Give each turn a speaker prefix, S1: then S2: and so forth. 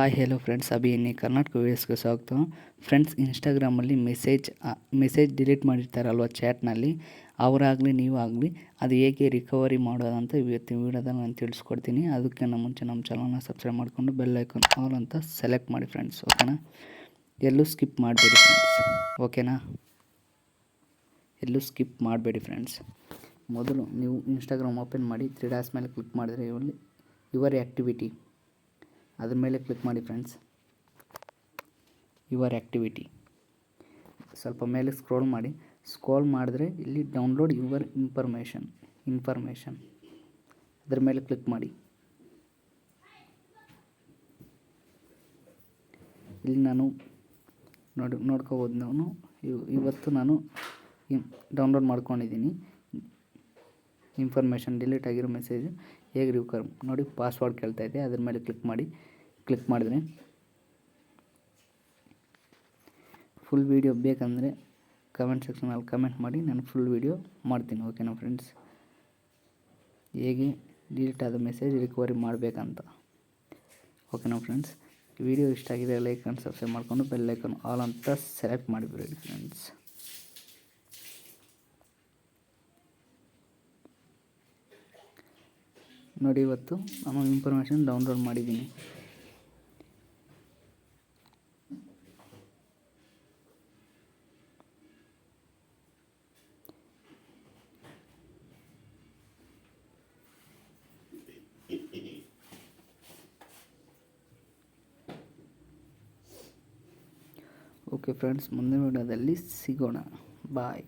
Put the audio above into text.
S1: Hi hello friends, Abhi ಇನ್ನಿ ಕರ್ನಾಟಕ ವೇಸ್ಗೆ ಸ್ವಾಗತ. ಫ್ರೆಂಡ್ಸ್, ಇನ್ಸ್ಟಾಗ್ರಾಮಲ್ಲಿ ಮೆಸೇಜ್ ಡಿಲೀಟ್ ಮಾಡಿರ್ತಾರಲ್ವ ಚಾಟ್ನಲ್ಲಿ, ಅವರಾಗಲಿ ನೀವಾಗಲಿ ಅದು ಹೇಗೆ ರಿಕವರಿ ಮಾಡೋದಂತ ಇವತ್ತಿನ ವೀಡಿಯೋದಲ್ಲಿ ನಾನು ತಿಳಿಸ್ಕೊಡ್ತೀನಿ. ಅದಕ್ಕಿಂತ ಮುಂಚೆ ನಮ್ಮ ಚಾನಲ್ನ ಸಬ್ಸ್ಕ್ರೈಬ್ ಮಾಡಿಕೊಂಡು ಬೆಲ್ ಐಕಾನ್ ಆಲ್ ಅಂತ ಸೆಲೆಕ್ಟ್ ಮಾಡಿ ಫ್ರೆಂಡ್ಸ್. ಓಕೆನಾ? ಎಲ್ಲೂ ಸ್ಕಿಪ್ ಮಾಡಬೇಡಿ ಫ್ರೆಂಡ್ಸ್. ಓಕೆನಾ? ಎಲ್ಲೂ ಸ್ಕಿಪ್ ಮಾಡಬೇಡಿ ಫ್ರೆಂಡ್ಸ್. ಮೊದಲು ನೀವು ಇನ್ಸ್ಟಾಗ್ರಾಮ್ ಓಪನ್ ಮಾಡಿ 3 ಡಾಟ್ಸ್ ಮೇಲೆ ಕ್ಲಿಕ್ ಮಾಡಿದರೆ ಇಲ್ಲಿ ಯುವರ್ ಆ್ಯಕ್ಟಿವಿಟಿ ಅದ್ರ ಮೇಲೆ ಕ್ಲಿಕ್ ಮಾಡಿ ಫ್ರೆಂಡ್ಸ್. ಯುವರ್ ಆ್ಯಕ್ಟಿವಿಟಿ ಸ್ವಲ್ಪ ಮೇಲೆ ಸ್ಕ್ರೋಲ್ ಮಾಡಿದ್ರೆ ಇಲ್ಲಿ ಡೌನ್ಲೋಡ್ ಯುವರ್ ಇನ್ಫಾರ್ಮೇಷನ್ ಅದ್ರ ಮೇಲೆ ಕ್ಲಿಕ್ ಮಾಡಿ. ಇಲ್ಲಿ ನಾನು ನೋಡ್ಕೋಬೋದು. ಇವತ್ತು ನಾನು ಡೌನ್ಲೋಡ್ ಮಾಡ್ಕೊಂಡಿದ್ದೀನಿ ಇನ್ಫಾರ್ಮೇಷನ್. ಡಿಲೀಟ್ ಆಗಿರೋ ಮೆಸೇಜ್ ಹೇಗೆ ರಿಕವರ್ ನೋಡಿ, ಪಾಸ್ವರ್ಡ್ ಕೇಳ್ತಾ ಇದೆ, ಅದ್ರ ಮೇಲೆ ಕ್ಲಿಕ್ ಮಾಡಿದ್ರೆ ಫುಲ್ ವೀಡಿಯೋ ಬೇಕಂದರೆ ಕಮೆಂಟ್ ಸೆಕ್ಷನಲ್ಲಿ ಕಮೆಂಟ್ ಮಾಡಿ, ನಾನು ಫುಲ್ ವೀಡಿಯೋ ಮಾಡ್ತೀನಿ. ಓಕೆನಾ ಫ್ರೆಂಡ್ಸ್? ಹೇಗೆ ಡಿಲೀಟ್ ಆದ ಮೆಸೇಜ್ ರಿಕವರಿ ಮಾಡಬೇಕಂತ. ಓಕೆನಾ ಫ್ರೆಂಡ್ಸ್? ವಿಡಿಯೋ ಇಷ್ಟ ಆಗಿದೆ ಲೈಕ್ ಆ್ಯಂಡ್ ಸಬ್ಸ್ಕ್ರೈಬ್ ಮಾಡಿಕೊಂಡು ಬೆಲ್ ಐಕಾನ್ ಆಲ್ ಅಂತ ಸೆಲೆಕ್ಟ್ ಮಾಡಿಬಿಡಿ ಫ್ರೆಂಡ್ಸ್. ನೋಡಿ, ಇವತ್ತು ನಾನು ಇನ್ಫಾರ್ಮೇಷನ್ ಡೌನ್ಲೋಡ್ ಮಾಡಿದ್ದೀನಿ. ಓಕೆ ಫ್ರೆಂಡ್ಸ್, ಮುಂದಿನ ವಿಡಿಯೋದಲ್ಲಿ ಸಿಗೋಣ. ಬಾಯ್.